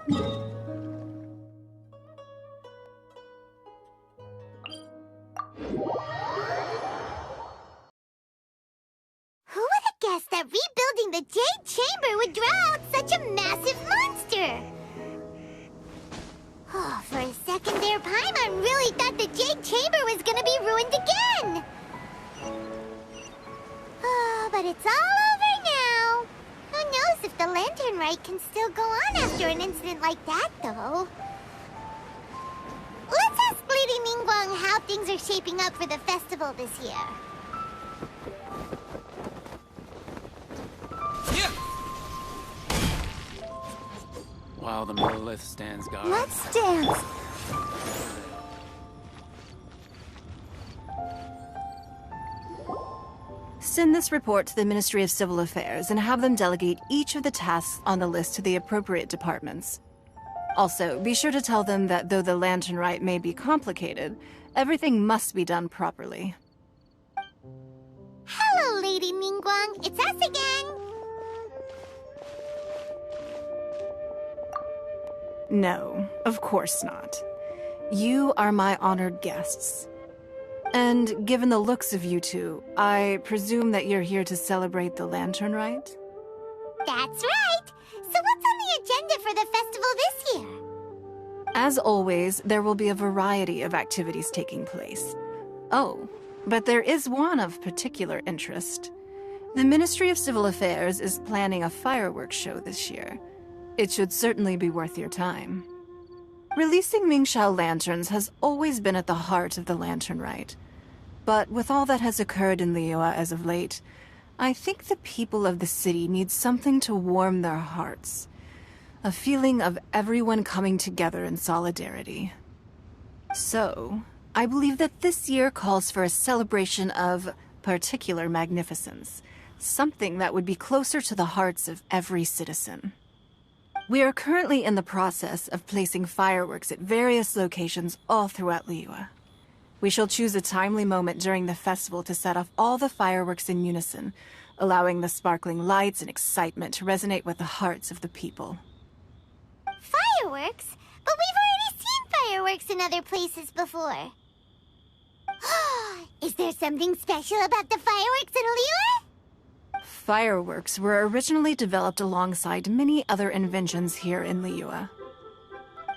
Who would have guessed that rebuilding the Jade Chamber would draw out such a massive monster? Oh, for a second there, Paimon really thought the Jade Chamber was gonna be ruined again! Oh, but it's all over now. Who knows if the Lantern Rite can still go on after an incident like that, though. Let's ask Lady Ningguang how things are shaping up for the festival this year. While the monolith stands guard. Let's dance! Send this report to the Ministry of Civil Affairs and have them delegate each of the tasks on the list to the appropriate departments. Also, be sure to tell them that though the Lantern Rite may be complicated, everything must be done properly. Hello, Lady Ningguang. It's us again. No, of course not. You are my honored guests. And given the looks of you two, I presume that you're here to celebrate the Lantern Rite? That's right. So what's on the agenda for the festival this year? As always, there will be a variety of activities taking place. Oh, but there is one of particular interest. The Ministry of Civil Affairs is planning a fireworks show this year. It should certainly be worth your time. Releasing Mingxiao lanterns has always been at the heart of the Lantern Rite. But with all that has occurred in Liyue as of late, I think the people of the city need something to warm their hearts. A feeling of everyone coming together in solidarity. So, I believe that this year calls for a celebration of particular magnificence. Something that would be closer to the hearts of every citizen. We are currently in the process of placing fireworks at various locations all throughout Liyue. We shall choose a timely moment during the festival to set off all the fireworks in unison, allowing the sparkling lights and excitement to resonate with the hearts of the people. Fireworks? But we've already seen fireworks in other places before. Is there something special about the fireworks in Liyue? Fireworks were originally developed alongside many other inventions here in Liyue.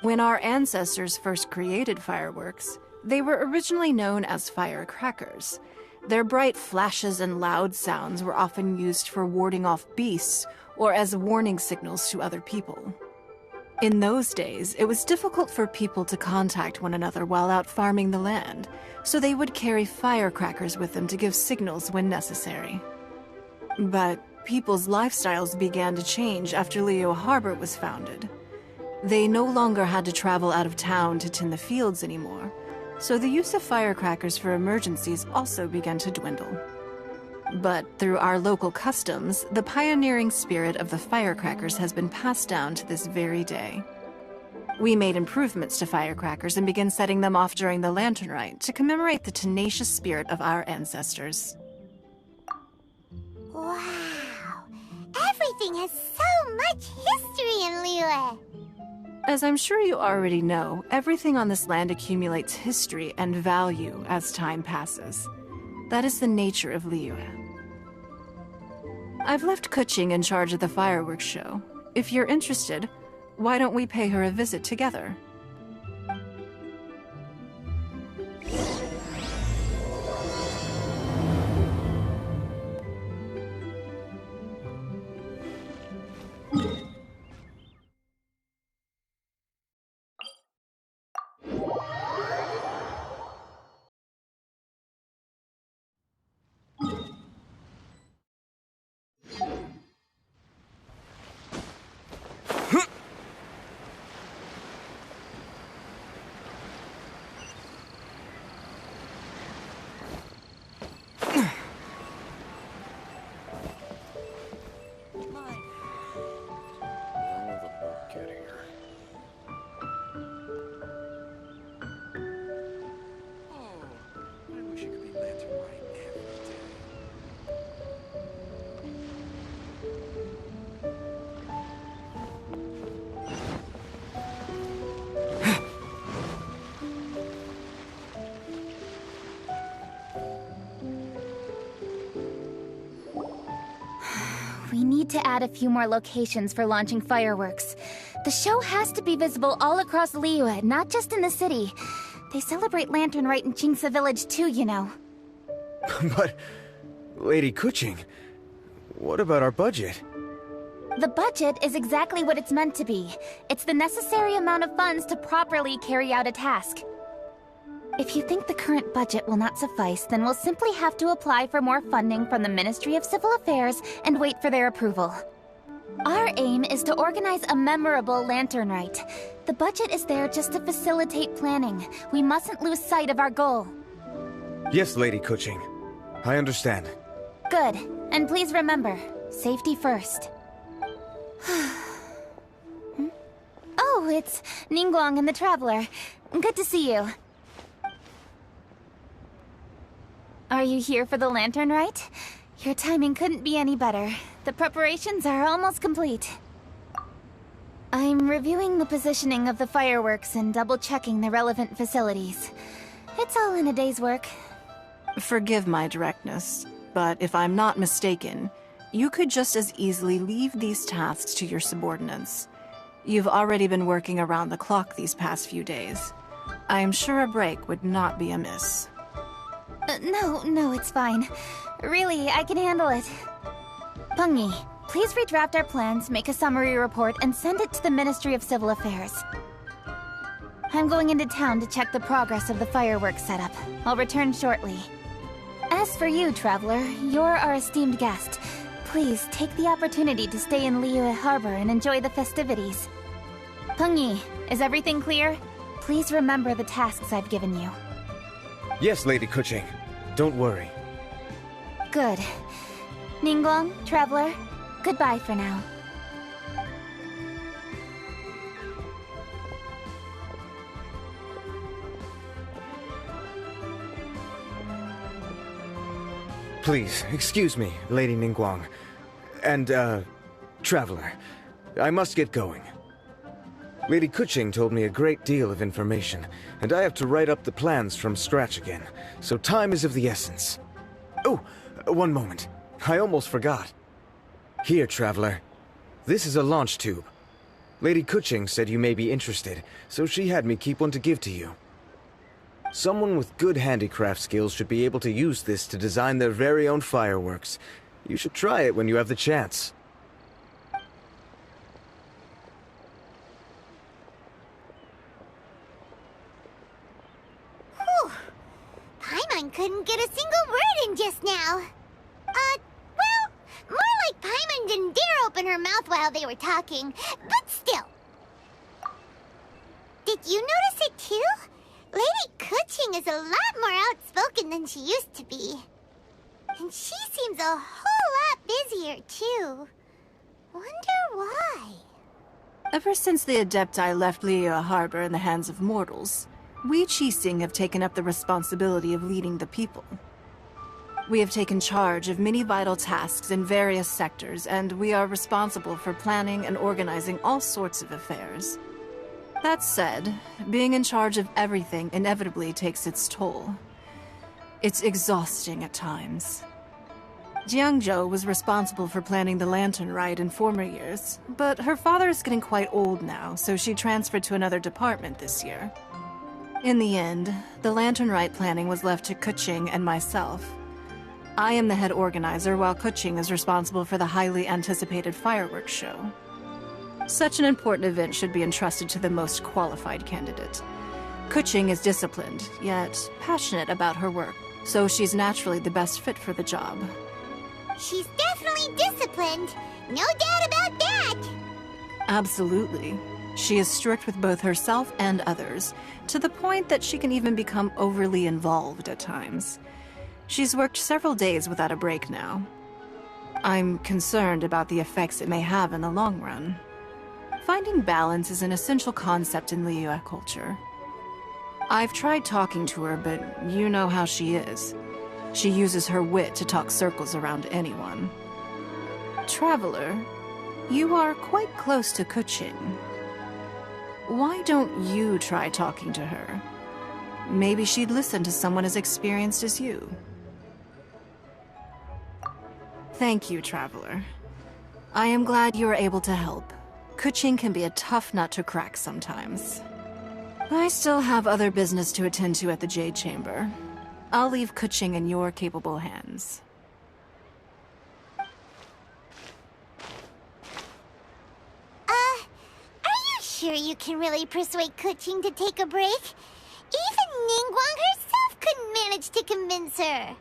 When our ancestors first created fireworks, they were originally known as firecrackers. Their bright flashes and loud sounds were often used for warding off beasts or as warning signals to other people. In those days, it was difficult for people to contact one another while out farming the land, so they would carry firecrackers with them to give signals when necessary. But people's lifestyles began to change after Yue Harbour was founded. They no longer had to travel out of town to tend the fields anymore, so the use of firecrackers for emergencies also began to dwindle. But through our local customs, the pioneering spirit of the firecrackers has been passed down to this very day. We made improvements to firecrackers and began setting them off during the Lantern Rite to commemorate the tenacious spirit of our ancestors. Wow! Everything has so much history in Liyue! As I'm sure you already know, everything on this land accumulates history and value as time passes. That is the nature of Liyue. I've left Kuching in charge of the fireworks show. If you're interested, why don't we pay her a visit together? need to add a few more locations for launching fireworks. The show has to be visible all across Li Yue, not just in the city. They celebrate Lantern Rite in Qingce Village too, you know. But, Lady Kuching, what about our budget? The budget is exactly what it's meant to be. It's the necessary amount of funds to properly carry out a task. If you think the current budget will not suffice, then we'll simply have to apply for more funding from the Ministry of Civil Affairs and wait for their approval. Our aim is to organize a memorable Lantern Rite. The budget is there just to facilitate planning. We mustn't lose sight of our goal. Yes, Lady Kuching. I understand. Good. And please remember, safety first. Oh, it's Ningguang and the Traveler. Good to see you. Are you here for the Lantern Rite? Your timing couldn't be any better. The preparations are almost complete. I'm reviewing the positioning of the fireworks and double-checking the relevant facilities. It's all in a day's work. Forgive my directness, but if I'm not mistaken, you could just as easily leave these tasks to your subordinates. You've already been working around the clock these past few days. I'm sure a break would not be amiss. No, it's fine. Really, I can handle it. Pengyi, please redraft our plans, make a summary report, and send it to the Ministry of Civil Affairs. I'm going into town to check the progress of the fireworks setup. I'll return shortly. As for you, Traveler, you're our esteemed guest. Please take the opportunity to stay in Yue Harbour and enjoy the festivities. Pengyi, is everything clear? Please remember the tasks I've given you. Yes, Lady Kuching. Don't worry. Good. Ningguang, Traveler, goodbye for now. Please, excuse me, Lady Ningguang. And, Traveler. I must get going. Lady Kuching told me a great deal of information, and I have to write up the plans from scratch again, so time is of the essence. Oh, one moment. I almost forgot. Here, Traveler. This is a launch tube. Lady Kuching said you may be interested, so she had me keep one to give to you. Someone with good handicraft skills should be able to use this to design their very own fireworks. You should try it when you have the chance. Whew. Paimon couldn't get a single word in just now. Well, more like Paimon didn't dare open her mouth while they were talking, but still. Did you notice it too? Lady Kuching is a lot more outspoken than she used to be. And she seems a whole lot busier, too. Wonder why? Ever since the Adepti left Yue Harbour in the hands of mortals, we Qixing have taken up the responsibility of leading the people. We have taken charge of many vital tasks in various sectors, and we are responsible for planning and organizing all sorts of affairs. That said, being in charge of everything inevitably takes its toll. It's exhausting at times. Jiangzhou was responsible for planning the Lantern Rite in former years, but her father is getting quite old now, so she transferred to another department this year. In the end, the Lantern Rite planning was left to Kuching and myself. I am the head organizer, while Kuching is responsible for the highly anticipated fireworks show. Such an important event should be entrusted to the most qualified candidate. Kuching is disciplined, yet passionate about her work, so she's naturally the best fit for the job. She's definitely disciplined. No doubt about that. Absolutely. She is strict with both herself and others, to the point that she can even become overly involved at times. She's worked several days without a break now. I'm concerned about the effects it may have in the long run. Finding balance is an essential concept in Liyue culture. I've tried talking to her, but you know how she is. She uses her wit to talk circles around anyone. Traveler, you are quite close to Kuching. Why don't you try talking to her? Maybe she'd listen to someone as experienced as you. Thank you, Traveler. I am glad you were able to help. Kuching can be a tough nut to crack sometimes. I still have other business to attend to at the Jade Chamber. I'll leave Kuching in your capable hands. Are you sure you can really persuade Kuching to take a break? Even Ningguang herself couldn't manage to convince her.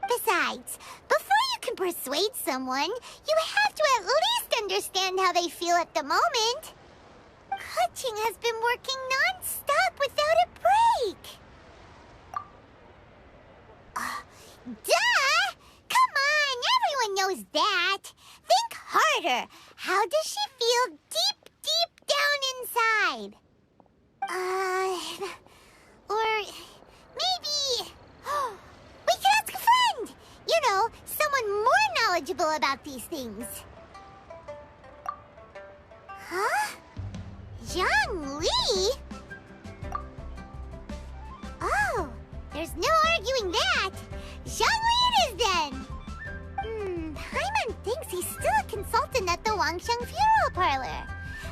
Besides, before you can persuade someone, you have to at least understand how they feel at the moment. Kuching has been working non-stop without a break. Duh! Come on, everyone knows that. Think harder. How does she feel deep, deep down inside? Or maybe... we could ask a friend! You know, someone more knowledgeable about these things. Huh? Zhongli? Oh, there's no arguing that. Zhongli it is then. Paimon thinks he's still a consultant at the Wangsheng Funeral Parlor.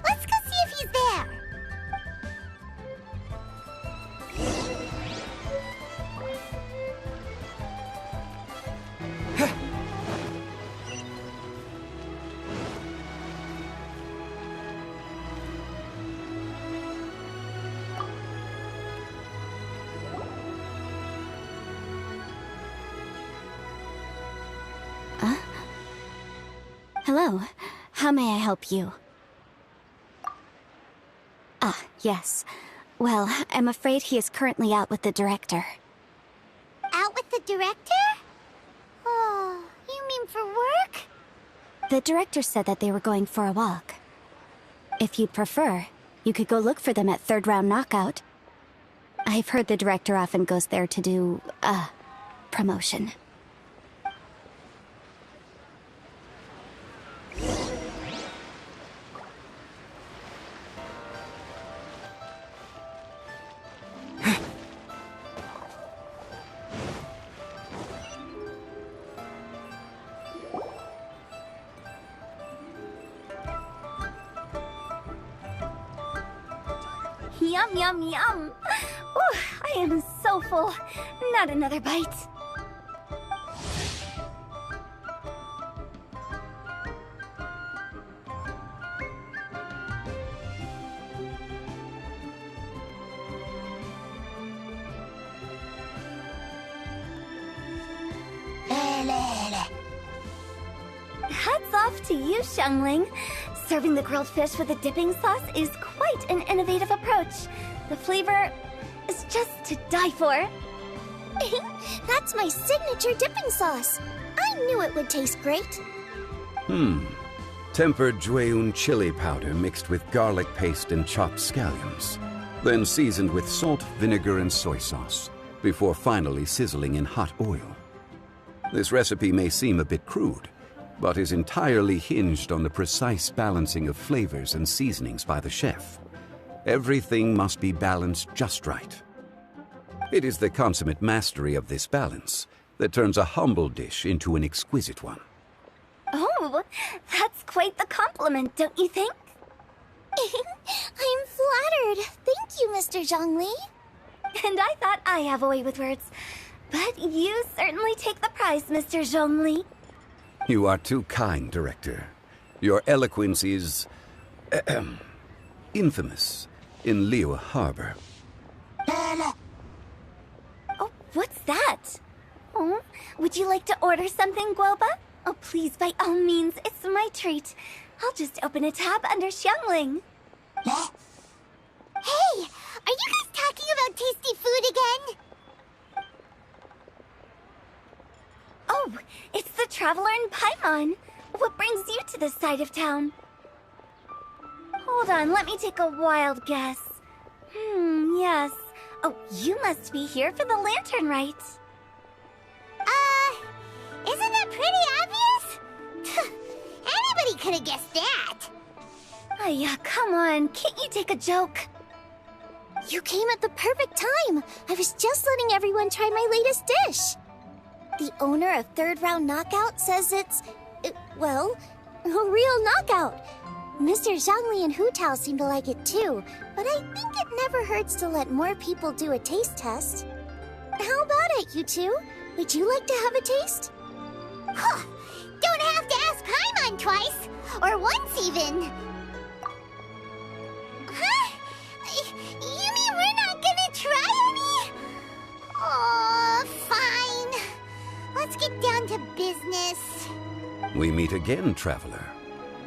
Let's go see if he's there. Hello. How may I help you? Ah, yes. Well, I'm afraid he is currently out with the director. Out with the director? Oh, you mean for work? The director said that they were going for a walk. If you'd prefer, you could go look for them at third round knockout. I've heard the director often goes there to do, promotion. Yum, yum, yum. Ooh, I am so full. Not another bite. Hats off to you, Xiangling. Serving the grilled fish with a dipping sauce is quite an innovative approach. The flavor is just to die for. That's my signature dipping sauce. I knew it would taste great. Tempered Jueyun chili powder mixed with garlic paste and chopped scallions. Then seasoned with salt, vinegar, and soy sauce, before finally sizzling in hot oil. This recipe may seem a bit crude, but is entirely hinged on the precise balancing of flavors and seasonings by the chef. Everything must be balanced just right. It is the consummate mastery of this balance that turns a humble dish into an exquisite one. Oh, that's quite the compliment, don't you think? I'm flattered. Thank you, Mr. Zhongli. And I thought I have a way with words. But you certainly take the prize, Mr. Zhongli. You are too kind, Director. Your eloquence is... infamous in Yue Harbour. Oh, what's that? Oh, would you like to order something, Guoba? Oh, please, by all means, it's my treat. I'll just open a tab under Xiangling. Hey, are you guys talking about tasty food again? Oh, it's the Traveler in Paimon. What brings you to this side of town? Hold on, let me take a wild guess. Yes. Oh, you must be here for the Lantern Rite. Isn't that pretty obvious? Anybody could have guessed that. Yeah, come on, can't you take a joke? You came at the perfect time. I was just letting everyone try my latest dish. The owner of Third Round Knockout says it's... well, A real knockout! Mr. Zhongli and Hu Tao seem to like it too, but I think it never hurts to let more people do a taste test. How about it, you two? Would you like to have a taste? Huh! Don't have to ask Paimon twice! Or once even! Huh? You mean we're not gonna try any? Oh, fine. Let's get down to business. We meet again, traveler.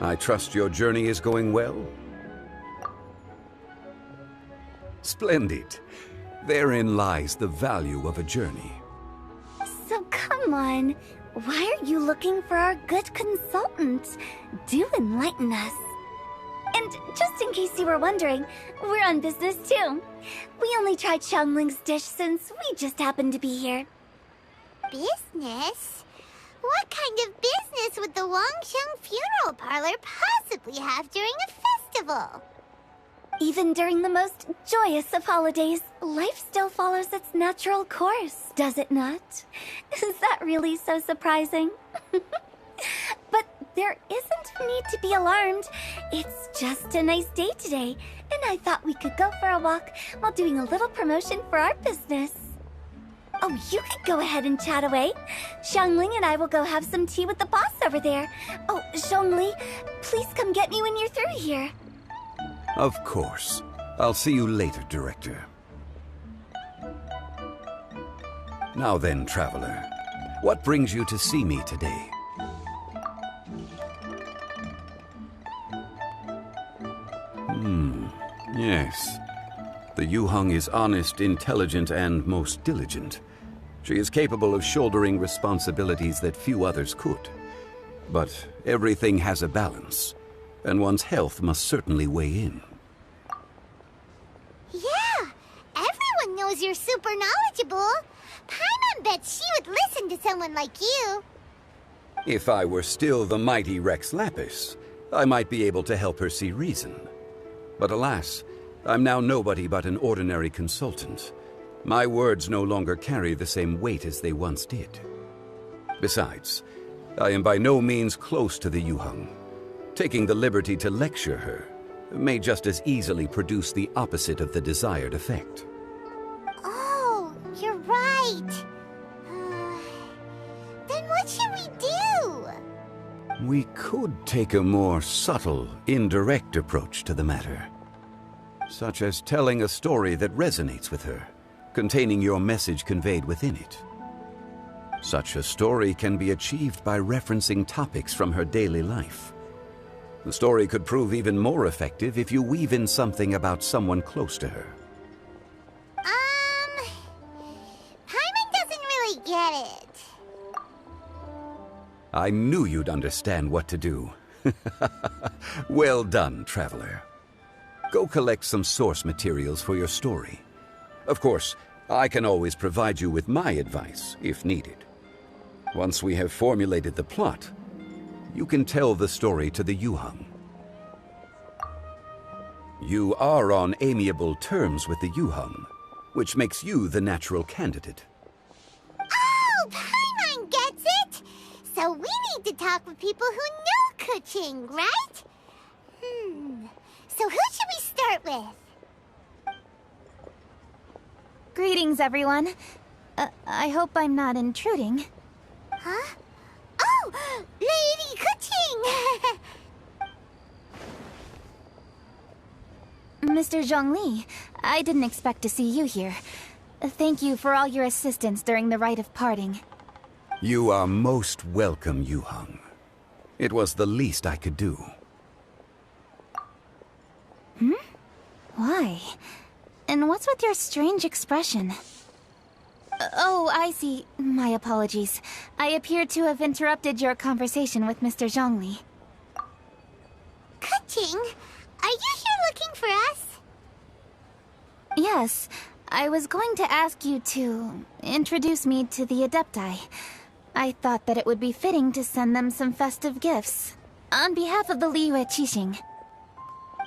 I trust your journey is going well? Splendid. Therein lies the value of a journey. So come on. Why are you looking for our good consultant? Do enlighten us. And just in case you were wondering, we're on business too. We only tried Xiangling's dish since we just happened to be here. Business? What kind of business would the Wangsheng funeral parlor possibly have during a festival? Even during the most joyous of holidays, life still follows its natural course, does it not? Is that really so surprising? But there isn't need to be alarmed. It's just a nice day today, and I thought we could go for a walk while doing a little promotion for our business. Oh, you could go ahead and chat away. Xiangling and I will go have some tea with the boss over there. Oh, Zhongli, please come get me when you're through here. Of course. I'll see you later, Director. Now then, traveler. What brings you to see me today? Yes. The Yuheng is honest, intelligent, and most diligent. She is capable of shouldering responsibilities that few others could. But everything has a balance, and one's health must certainly weigh in. Yeah, everyone knows you're super knowledgeable. Paimon bets she would listen to someone like you. If I were still the mighty Rex Lapis, I might be able to help her see reason. But alas, I'm now nobody but an ordinary consultant. My words no longer carry the same weight as they once did. Besides, I am by no means close to the Yuheng. Taking the liberty to lecture her may just as easily produce the opposite of the desired effect. Oh, you're right. Then what should we do? We could take a more subtle, indirect approach to the matter. Such as telling a story that resonates with her, containing your message conveyed within it. Such a story can be achieved by referencing topics from her daily life. The story could prove even more effective if you weave in something about someone close to her. Paimon doesn't really get it. I knew you'd understand what to do. Well done, traveler. Go collect some source materials for your story. Of course, I can always provide you with my advice, if needed. Once we have formulated the plot, you can tell the story to the Yuheng. You are on amiable terms with the Yuheng, which makes you the natural candidate. Oh, Paimon gets it! So we need to talk with people who know Kuching, right? So who should we start with? Greetings, everyone. I hope I'm not intruding. Huh? Oh! Lady Kuching! Mr. Zhongli, I didn't expect to see you here. Thank you for all your assistance during the rite of parting. You are most welcome, Yuheng. It was the least I could do. Why? And what's with your strange expression? Oh, I see. My apologies. I appear to have interrupted your conversation with Mr. Zhongli. Kuching, are you here looking for us? Yes, I was going to ask you to introduce me to the Adepti. I thought that it would be fitting to send them some festive gifts. On behalf of the Li Yue Qixing.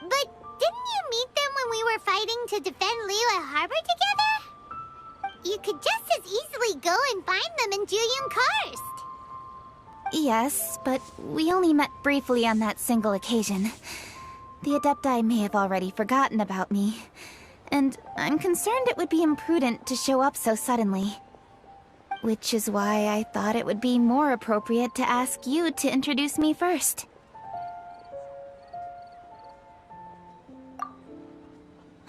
But didn't you meet them when we were fighting to defend Yue Harbour together? You could just as easily go and find them in Juyun Karst. Yes, but we only met briefly on that single occasion. The Adepti may have already forgotten about me, and I'm concerned it would be imprudent to show up so suddenly. Which is why I thought it would be more appropriate to ask you to introduce me first.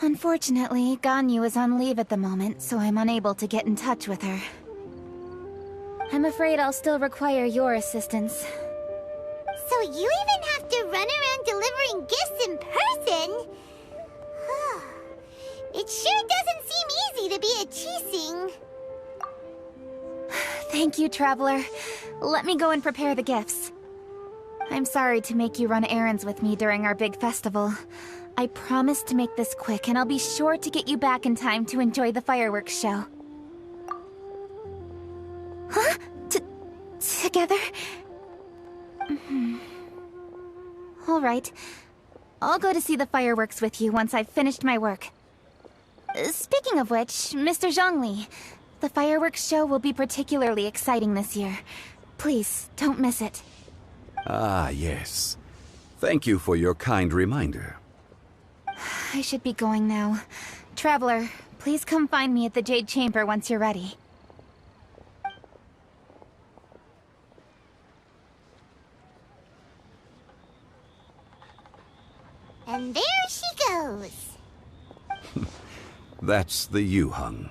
Unfortunately, Ganyu is on leave at the moment, so I'm unable to get in touch with her. I'm afraid I'll still require your assistance. So you even have to run around delivering gifts in person? It sure doesn't seem easy to be a Qixing. Thank you, Traveler. Let me go and prepare the gifts. I'm sorry to make you run errands with me during our big festival. I promise to make this quick, and I'll be sure to get you back in time to enjoy the fireworks show. Huh? Together? All right. I'll go to see the fireworks with you once I've finished my work. Speaking of which, Mr. Zhongli, the fireworks show will be particularly exciting this year. Please, don't miss it. Ah, yes. Thank you for your kind reminder. I should be going now. Traveler, please come find me at the Jade Chamber once you're ready. And there she goes. That's the Yuheng.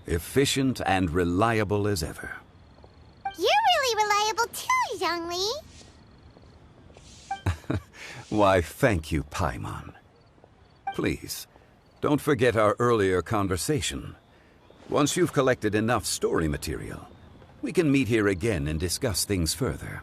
Efficient and reliable as ever. You're really reliable too, Zhongli. Why, thank you, Paimon. Please, don't forget our earlier conversation. Once you've collected enough story material, we can meet here again and discuss things further.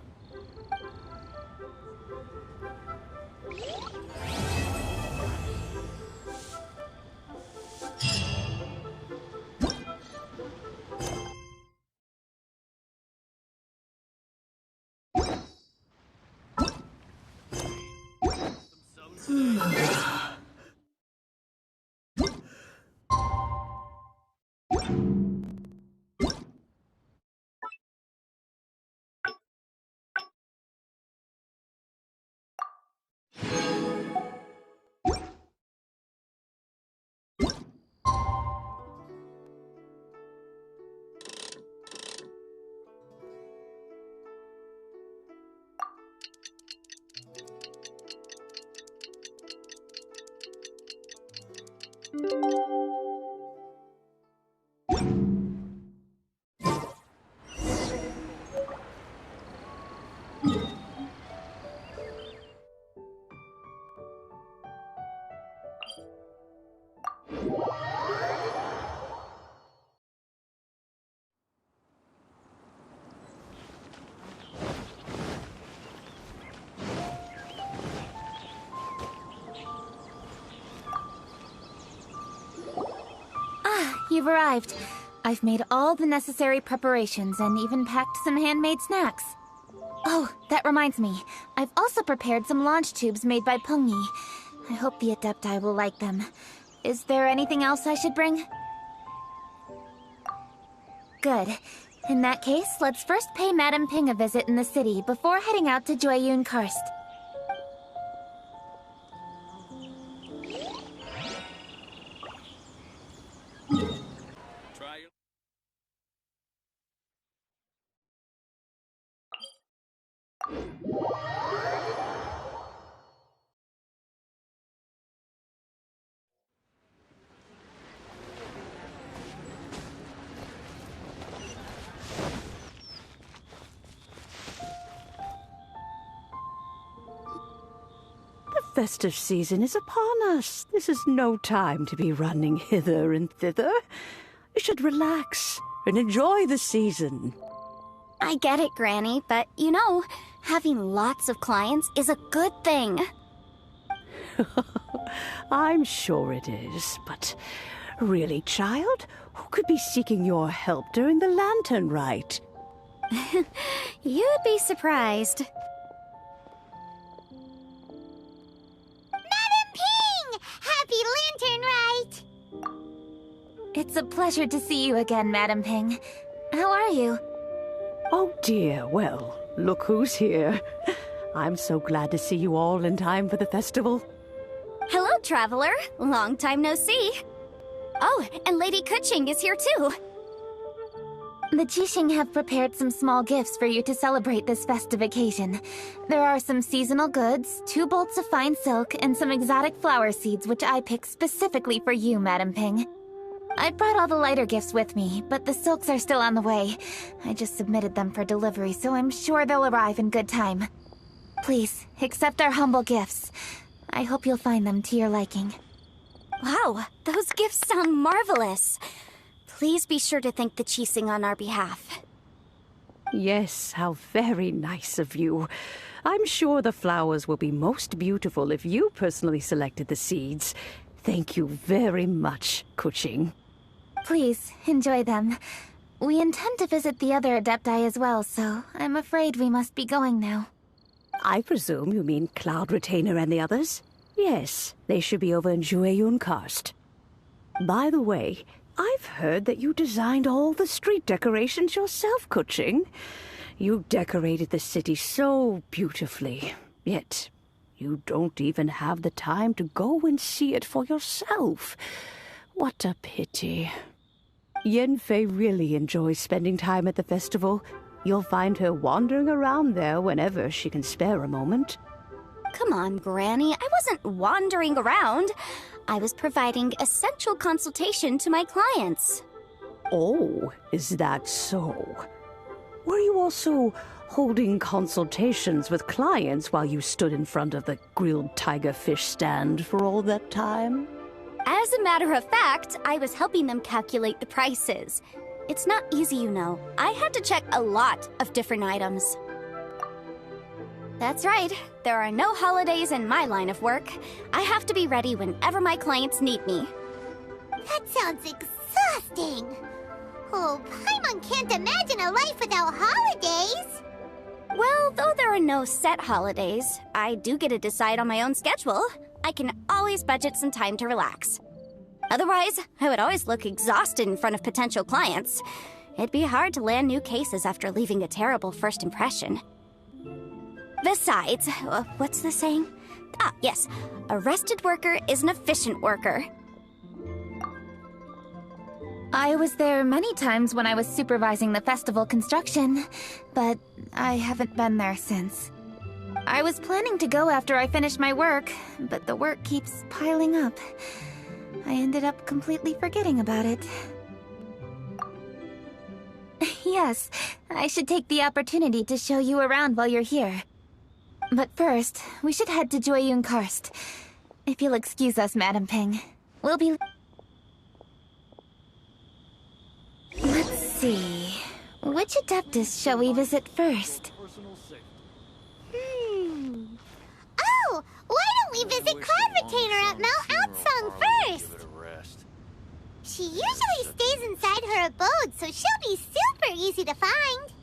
You've arrived. I've made all the necessary preparations and even packed some handmade snacks. Oh, that reminds me. I've also prepared some launch tubes made by Pengyi. I hope the Adepti will like them. Is there anything else I should bring? Good. In that case, let's first pay Madame Ping a visit in the city before heading out to Jueyun Karst. The festive season is upon us. This is no time to be running hither and thither. You should relax and enjoy the season. I get it, Granny, but you know, having lots of clients is a good thing. I'm sure it is, but really, child, who could be seeking your help during the Lantern Rite? You'd be surprised. Madam Ping! Happy Lantern Rite! It's a pleasure to see you again, Madame Ping. How are you? Oh dear, well, look who's here. I'm so glad to see you all in time for the festival. Hello, traveler. Long time no see. Oh, and Lady Kuching is here too. The Jixing have prepared some small gifts for you to celebrate this festive occasion. There are some seasonal goods, 2 bolts of fine silk, and some exotic flower seeds which I picked specifically for you, Madam Ping. I brought all the lighter gifts with me, but the silks are still on the way. I just submitted them for delivery, so I'm sure they'll arrive in good time. Please, accept our humble gifts. I hope you'll find them to your liking. Wow, those gifts sound marvelous. Please be sure to thank the Jixing on our behalf. Yes, how very nice of you. I'm sure the flowers will be most beautiful if you personally selected the seeds. Thank you very much, Kuching. Please, enjoy them. We intend to visit the other Adepti as well, so I'm afraid we must be going now. I presume you mean Cloud Retainer and the others? Yes, they should be over in Jueyun Karst. By the way, I've heard that you designed all the street decorations yourself, Kuching. You decorated the city so beautifully, yet you don't even have the time to go and see it for yourself. What a pity. Yanfei really enjoys spending time at the festival. You'll find her wandering around there whenever she can spare a moment. Come on, Granny. I wasn't wandering around. I was providing essential consultation to my clients. Oh, is that so? Were you also holding consultations with clients while you stood in front of the grilled tiger fish stand for all that time? As a matter of fact, I was helping them calculate the prices. It's not easy, you know. I had to check a lot of different items. That's right. There are no holidays in my line of work. I have to be ready whenever my clients need me. That sounds exhausting. Oh, Paimon can't imagine a life without holidays. Well, though there are no set holidays, I do get to decide on my own schedule. I can always budget some time to relax. Otherwise, I would always look exhausted in front of potential clients. It'd be hard to land new cases after leaving a terrible first impression. Besides, what's the saying? Ah, yes. A rested worker is an efficient worker. I was there many times when I was supervising the festival construction, but I haven't been there since. I was planning to go after I finished my work, but the work keeps piling up. I ended up completely forgetting about it. Yes, I should take the opportunity to show you around while you're here. But first, we should head to Jueyun Karst. If you'll excuse us, Madam Ping. We'll be... Let's see... Which Adeptus shall we visit first? Oh, why don't we visit Cloud Retainer at Mount Outsong first? She usually stays inside her abode, so she'll be super easy to find.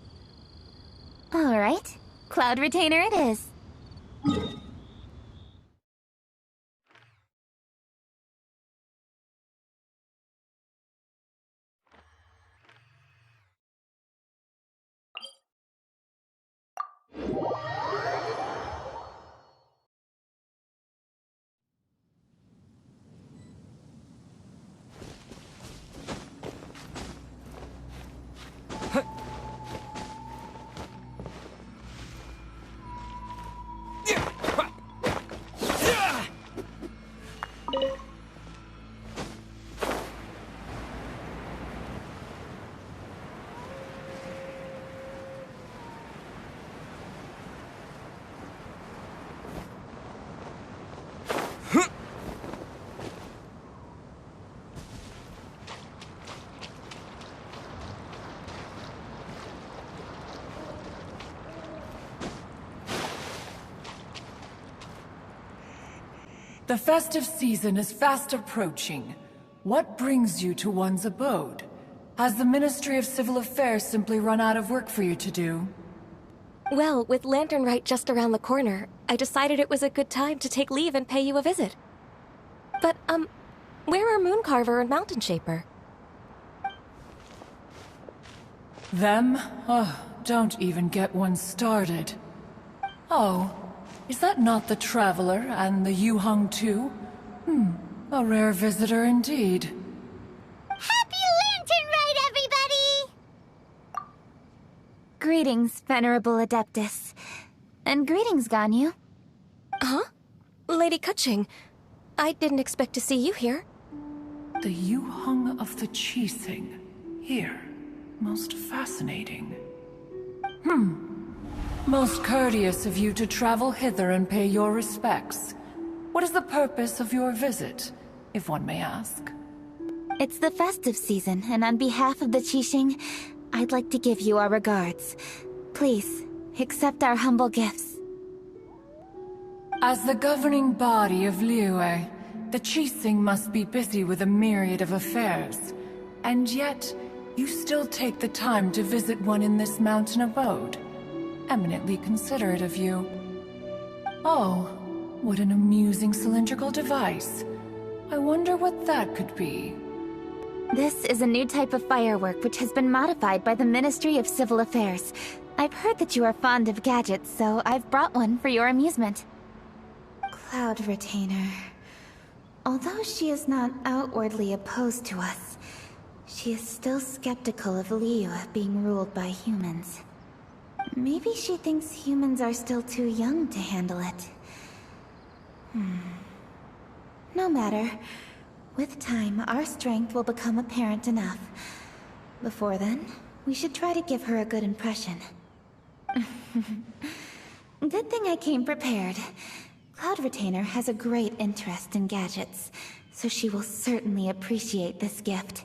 All right. Cloud Retainer it is. The festive season is fast approaching. What brings you to one's abode? Has the Ministry of Civil Affairs simply run out of work for you to do? Well, with Lantern Rite just around the corner, I decided it was a good time to take leave and pay you a visit. But, where are Mooncarver and Mountain Shaper? Them? Oh, don't even get one started. Oh, is that not the Traveler and the Yuheng too? A rare visitor indeed. Happy Lantern Rite, everybody! Greetings, Venerable Adeptus. And greetings, Ganyu. Huh? Lady Kuching, I didn't expect to see you here. The Yuheng of the Qixing. Here. Most fascinating. Most courteous of you to travel hither and pay your respects. What is the purpose of your visit, if one may ask? It's the festive season, and on behalf of the Qixing, I'd like to give you our regards. Please, accept our humble gifts. As the governing body of Liyue, the Qixing must be busy with a myriad of affairs. And yet, you still take the time to visit one in this mountain abode. Eminently considerate of you. Oh, what an amusing cylindrical device. I wonder what that could be. This is a new type of firework which has been modified by the Ministry of Civil Affairs. I've heard that you are fond of gadgets, so I've brought one for your amusement. Cloud Retainer. Although she is not outwardly opposed to us, she is still skeptical of Liyue being ruled by humans. Maybe she thinks humans are still too young to handle it. No matter. With time, our strength will become apparent enough. Before then, we should try to give her a good impression. Good thing I came prepared. Cloud Retainer has a great interest in gadgets, so she will certainly appreciate this gift.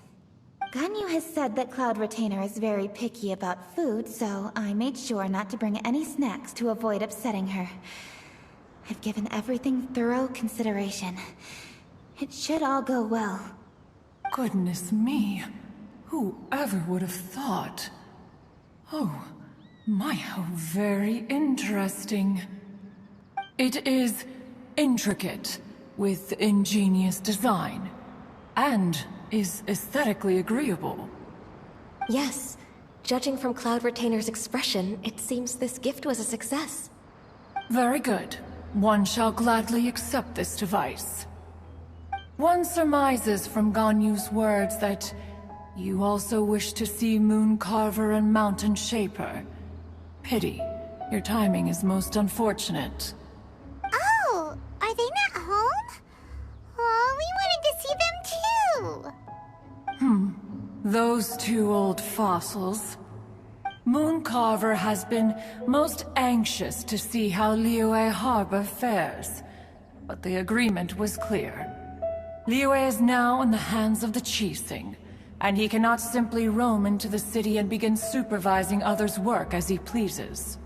Ganyu has said that Cloud Retainer is very picky about food, so I made sure not to bring any snacks to avoid upsetting her. I've given everything thorough consideration. It should all go well. Goodness me. Whoever would have thought? Oh, my, how very interesting. It is intricate, with ingenious design, and is aesthetically agreeable. Yes. Judging from Cloud Retainer's expression, it seems this gift was a success. Very good. One shall gladly accept this device. One surmises from Ganyu's words that you also wish to see Moon Carver and Mountain Shaper. Pity. Your timing is most unfortunate. Oh, are they not home? Oh, we wanted to see them too! Those two old fossils. Moon Carver has been most anxious to see how Yue Harbour fares, but the agreement was clear. Liyue is now in the hands of the Qixing, and he cannot simply roam into the city and begin supervising others' work as he pleases.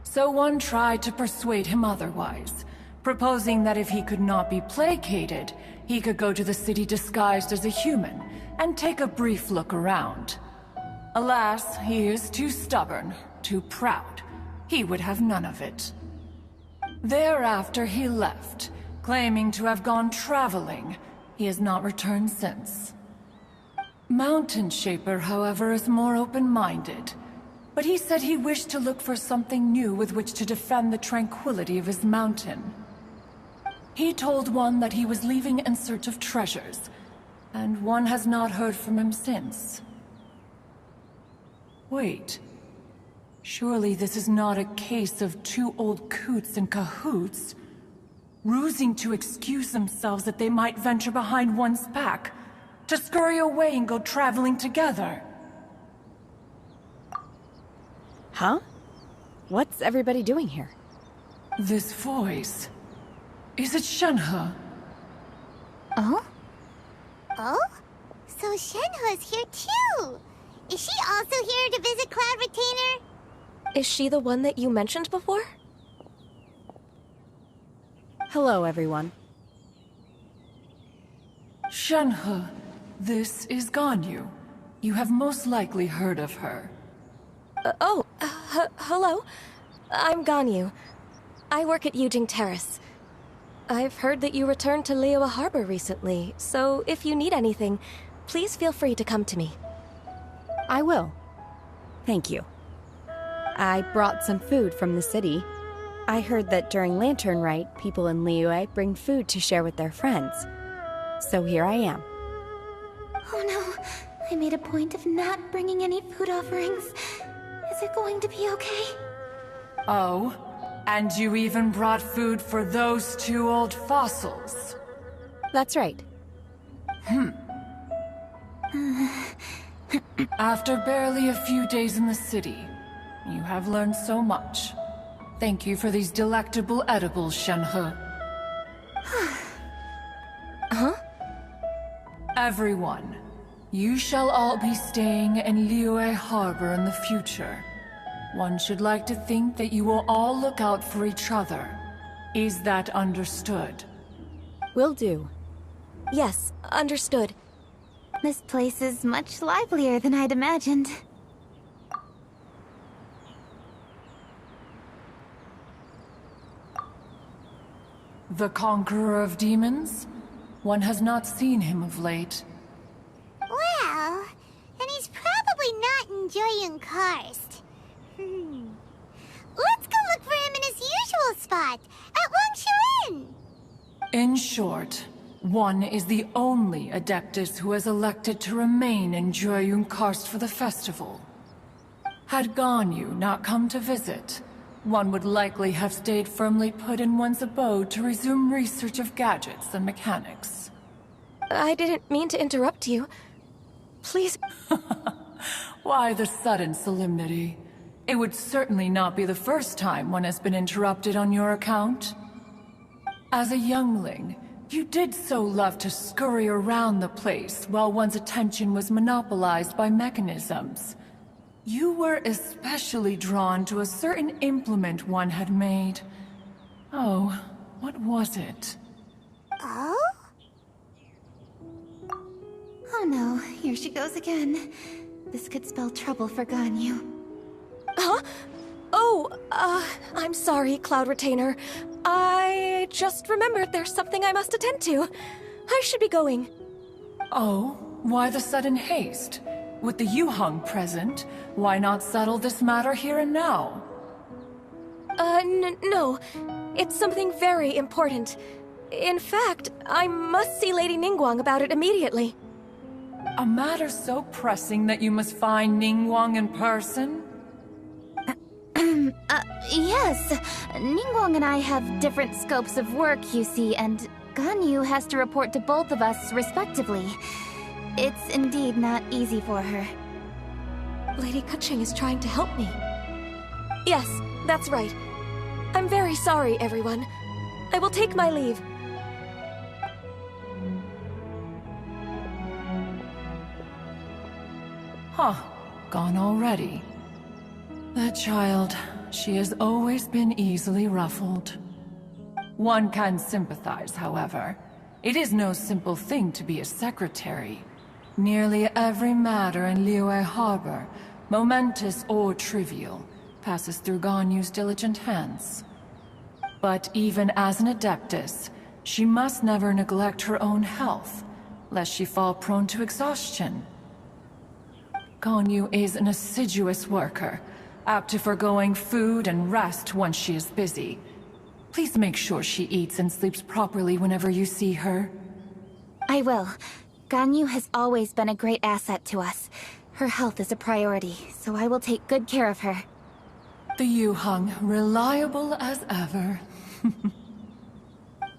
So one tried to persuade him otherwise, proposing that if he could not be placated, he could go to the city disguised as a human and take a brief look around. Alas, he is too stubborn, too proud. He would have none of it. Thereafter he left, claiming to have gone traveling. He has not returned since. Mountain Shaper, however, is more open-minded. But he said he wished to look for something new with which to defend the tranquility of his mountain. He told one that he was leaving in search of treasures, and one has not heard from him since. Wait. Surely this is not a case of two old coots in cahoots, rusing to excuse themselves that they might venture behind one's back, to scurry away and go traveling together. Huh? What's everybody doing here? This voice... Is it Shenhe? Oh? Oh? So Shenhe's here too! Is she also here to visit Cloud Retainer? Is she the one that you mentioned before? Hello, everyone. Shenhe, this is Ganyu. You have most likely heard of her. Hello. I'm Ganyu. I work at Yujing Terrace. I've heard that you returned to Yue Harbour recently, so if you need anything, please feel free to come to me. I will. Thank you. I brought some food from the city. I heard that during Lantern Rite, people in Liyue bring food to share with their friends. So here I am. Oh no, I made a point of not bringing any food offerings. Is it going to be okay? Oh, and you even brought food for those two old fossils. That's right. After barely a few days in the city, you have learned so much. Thank you for these delectable edibles, Shenhe. Huh? Everyone, you shall all be staying in Liyue Harbour in the future. One should like to think that you will all look out for each other. Is that understood? Will do. Yes, understood. This place is much livelier than I'd imagined. The conqueror of demons? One has not seen him of late. Well, and he's probably not enjoying Karst. Let's go look for him in his usual spot, at Wangshu. In short, one is the only Adeptus who has elected to remain in Jueyun Karst for the festival. Had Ganyu not come to visit, one would likely have stayed firmly put in one's abode to resume research of gadgets and mechanics. I didn't mean to interrupt you. Please. Why the sudden solemnity? It would certainly not be the first time one has been interrupted on your account. As a youngling, you did so love to scurry around the place while one's attention was monopolized by mechanisms. You were especially drawn to a certain implement one had made. Oh, what was it? Oh? Oh no, here she goes again. This could spell trouble for Ganyu. Huh? Oh, I'm sorry, Cloud Retainer. I just remembered there's something I must attend to. I should be going. Oh, why the sudden haste? With the Yuheng present, why not settle this matter here and now? No. It's something very important. In fact, I must see Lady Ningguang about it immediately. A matter so pressing that you must find Ningguang in person? Yes. Ningguang and I have different scopes of work, you see, and Ganyu has to report to both of us, respectively. It's indeed not easy for her. Lady Keqing is trying to help me. Yes, that's right. I'm very sorry, everyone. I will take my leave. Huh, gone already. That child, she has always been easily ruffled. One can sympathize, however. It is no simple thing to be a secretary. Nearly every matter in Liyue Harbour, momentous or trivial, passes through Ganyu's diligent hands. But even as an Adeptus, she must never neglect her own health, lest she fall prone to exhaustion. Ganyu is an assiduous worker, apt to foregoing food and rest once she is busy. Please make sure she eats and sleeps properly whenever you see her. I will. Ganyu has always been a great asset to us. Her health is a priority, so I will take good care of her. The Yuheng, reliable as ever.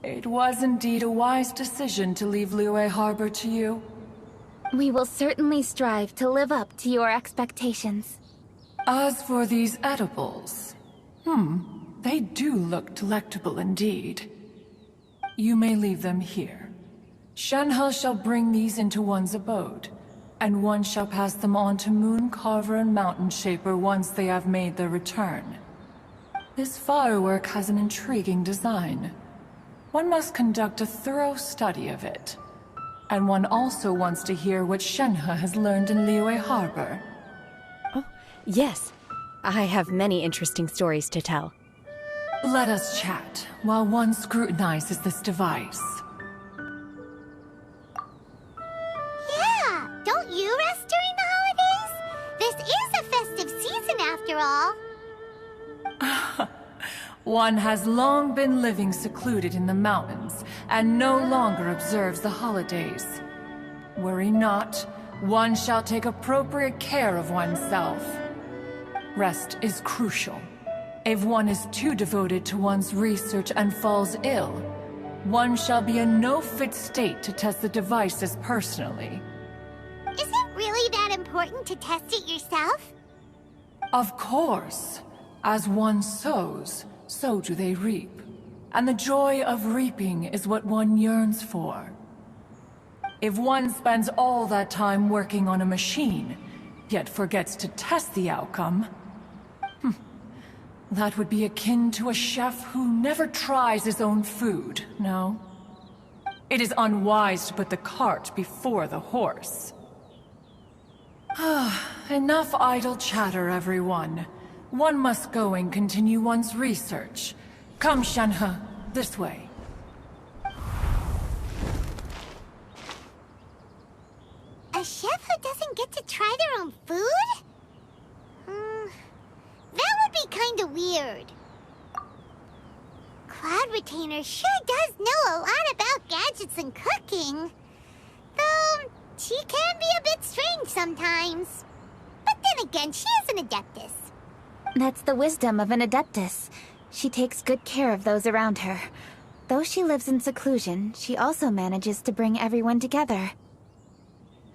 It was indeed a wise decision to leave Liyue Harbour to you. We will certainly strive to live up to your expectations. As for these edibles, they do look delectable indeed. You may leave them here. Shenhe shall bring these into one's abode, and one shall pass them on to Mooncarver and Mountain Shaper once they have made their return. This firework has an intriguing design. One must conduct a thorough study of it. And one also wants to hear what Shenhe has learned in Liyue Harbour. Oh, yes. I have many interesting stories to tell. Let us chat while one scrutinizes this device. Yeah, don't you rest during the holidays? This is a festive season after all. One has long been living secluded in the mountains, and no longer observes the holidays. Worry not, one shall take appropriate care of oneself. Rest is crucial. If one is too devoted to one's research and falls ill, one shall be in no fit state to test the devices personally. Is it really that important to test it yourself? Of course. As one sows, so do they reap. And the joy of reaping is what one yearns for. If one spends all that time working on a machine, yet forgets to test the outcome, that would be akin to a chef who never tries his own food, no? It is unwise to put the cart before the horse. Enough idle chatter, everyone. One must go and continue one's research. Come, Shenhe, this way. A chef who doesn't get to try their own food? That would be kinda weird. Cloud Retainer sure does know a lot about gadgets and cooking. Though, she can be a bit strange sometimes. But then again, she is an Adeptus. That's the wisdom of an Adeptus. She takes good care of those around her. Though she lives in seclusion, she also manages to bring everyone together.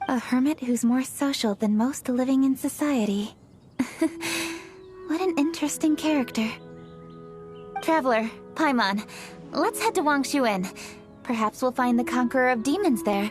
A hermit who's more social than most living in society. What an interesting character. Traveler, Paimon, let's head to Wangshuin. Perhaps we'll find the Conqueror of Demons there.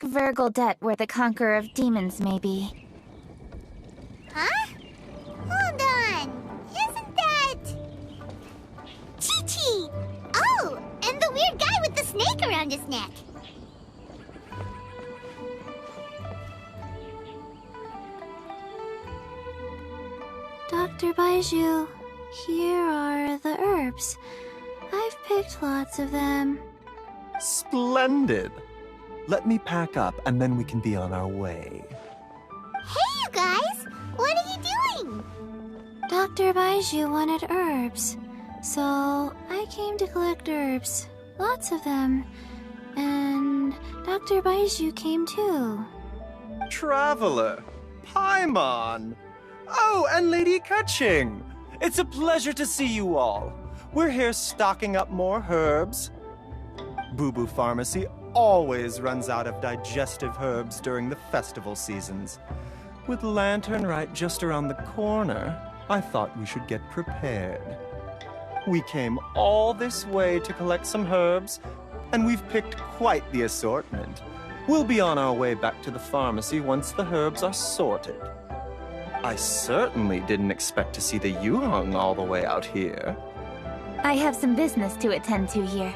Vergoldet where the Conqueror of Demons may be. Huh? Hold on. Isn't that... Chi-Chi! Oh, and the weird guy with the snake around his neck. Dr. Baiju, here are the herbs. I've picked lots of them. Splendid! Let me pack up, and then we can be on our way. Hey, you guys! What are you doing? Dr. Baiju wanted herbs, so I came to collect herbs. Lots of them. And Dr. Baiju came too. Traveler! Paimon! Oh, and Lady Kaching! It's a pleasure to see you all. We're here stocking up more herbs. Boo Boo Pharmacy always runs out of digestive herbs during the festival seasons. With Lantern Rite just around the corner, I thought we should get prepared. We came all this way to collect some herbs, and we've picked quite the assortment. We'll be on our way back to the pharmacy once the herbs are sorted. I certainly didn't expect to see the Yuheng all the way out here. I have some business to attend to here.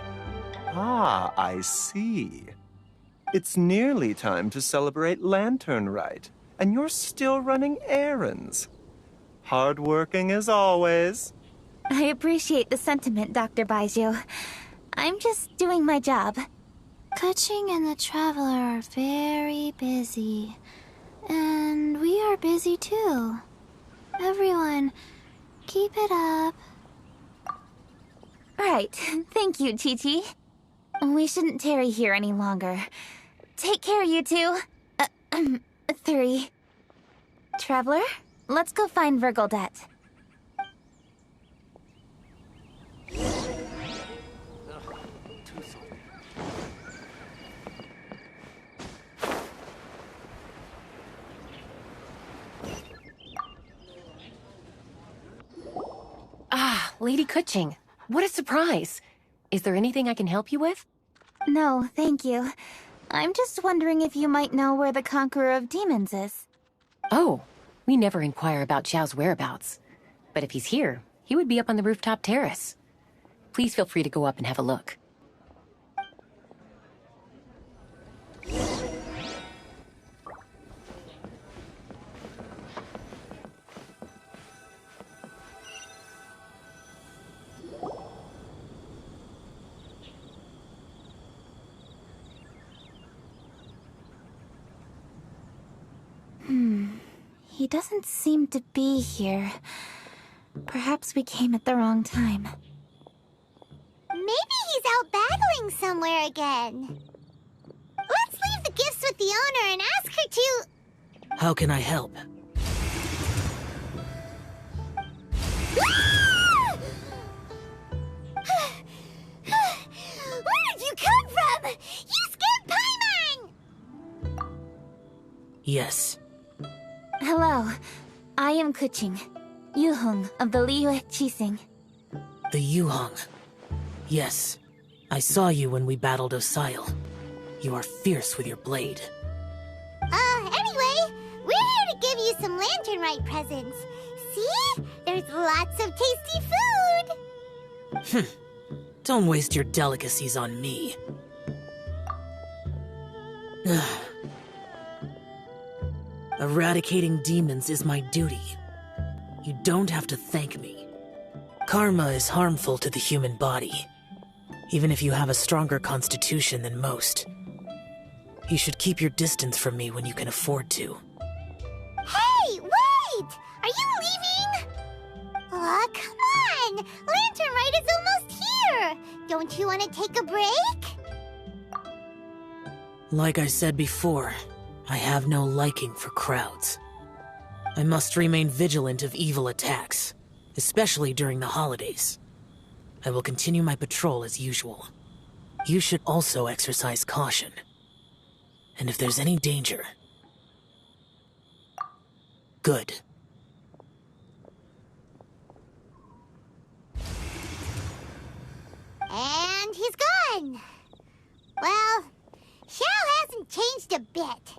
Ah, I see. It's nearly time to celebrate Lantern Rite, and you're still running errands. Hardworking as always. I appreciate the sentiment, Dr. Baiju. I'm just doing my job. Kaching and the Traveler are very busy. And we are busy too. Everyone, keep it up. Right. Thank you, Chi-Chi. We shouldn't tarry here any longer. Take care, you two. 3. Traveler, let's go find Vergoldet. Ah, Lady Kuching. What a surprise. Is there anything I can help you with? No, thank you. I'm just wondering if you might know where the Conqueror of Demons is. Oh, we never inquire about Xiao's whereabouts. But if he's here, he would be up on the rooftop terrace. Please feel free to go up and have a look. He doesn't seem to be here. Perhaps we came at the wrong time. Maybe he's out battling somewhere again. Let's leave the gifts with the owner and ask her to... How can I help? Where did you come from? You scared Paimon! Yes. Hello, I am Kuching, Yuhong of the Li Yue Chising. The Yuhong. Yes. I saw you when we battled Osile. You are fierce with your blade. Anyway, we're here to give you some Lantern Rite presents. See? There's lots of tasty food! Don't waste your delicacies on me. Eradicating demons is my duty. You don't have to thank me. Karma is harmful to the human body, even if you have a stronger constitution than most. You should keep your distance from me when you can afford to. Hey, wait! Are you leaving? Aw, come on! Lantern Rite is almost here! Don't you want to take a break? Like I said before, I have no liking for crowds. I must remain vigilant of evil attacks, especially during the holidays. I will continue my patrol as usual. You should also exercise caution. And if there's any danger... Good. And he's gone. Well, Xiao hasn't changed a bit.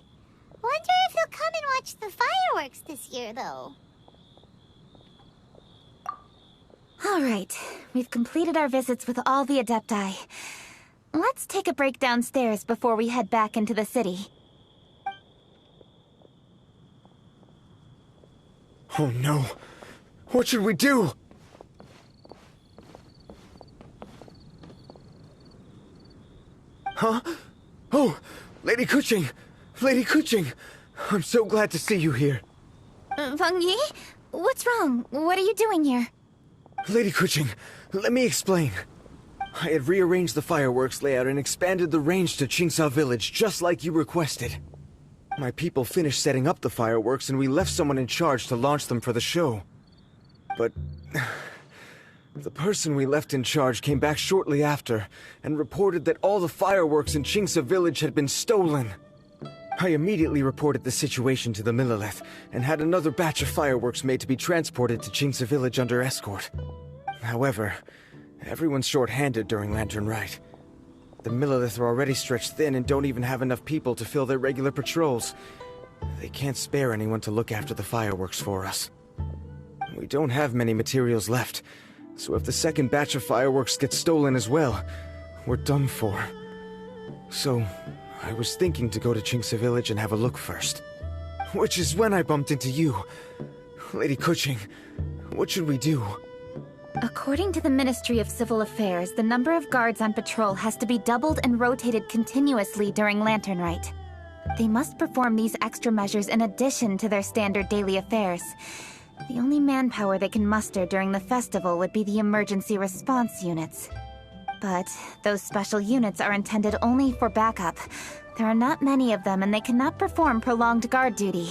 Wonder if he'll come and watch the fireworks this year, though. All right, we've completed our visits with all the Adepti. Let's take a break downstairs before we head back into the city. Oh no! What should we do? Huh? Oh, Lady Kuching! Lady Kuching! I'm so glad to see you here. Feng Yi? What's wrong? What are you doing here? Lady Kuching, let me explain. I had rearranged the fireworks layout and expanded the range to Qingsa Village, just like you requested. My people finished setting up the fireworks and we left someone in charge to launch them for the show. But... the person we left in charge came back shortly after and reported that all the fireworks in Qingsa Village had been stolen. I immediately reported the situation to the Millelith and had another batch of fireworks made to be transported to Qingsa Village under escort. However, everyone's short-handed during Lantern Rite. The Millelith are already stretched thin and don't even have enough people to fill their regular patrols. They can't spare anyone to look after the fireworks for us. We don't have many materials left, so if the second batch of fireworks gets stolen as well, we're done for. So, I was thinking to go to Qingsa Village and have a look first. Which is when I bumped into you. Lady Kuching, what should we do? According to the Ministry of Civil Affairs, the number of guards on patrol has to be doubled and rotated continuously during Lantern Rite. They must perform these extra measures in addition to their standard daily affairs. The only manpower they can muster during the festival would be the emergency response units. But those special units are intended only for backup. There are not many of them and they cannot perform prolonged guard duty.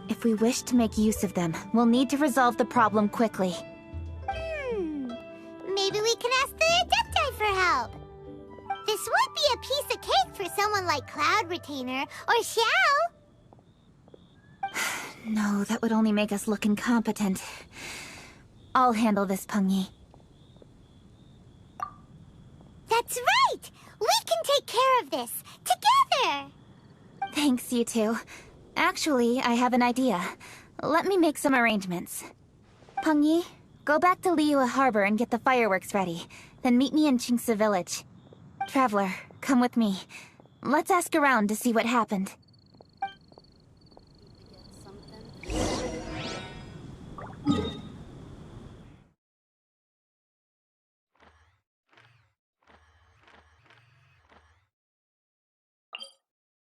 If we wish to make use of them, we'll need to resolve the problem quickly. Maybe we can ask the Adepti for help. This would be a piece of cake for someone like Cloud Retainer or Xiao. No, that would only make us look incompetent. I'll handle this, Peng Yi. That's right! We can take care of this, together! Thanks, you two. Actually, I have an idea. Let me make some arrangements. Pengyi, go back to Yue Harbour and get the fireworks ready. Then meet me in Qingce Village. Traveler, come with me. Let's ask around to see what happened.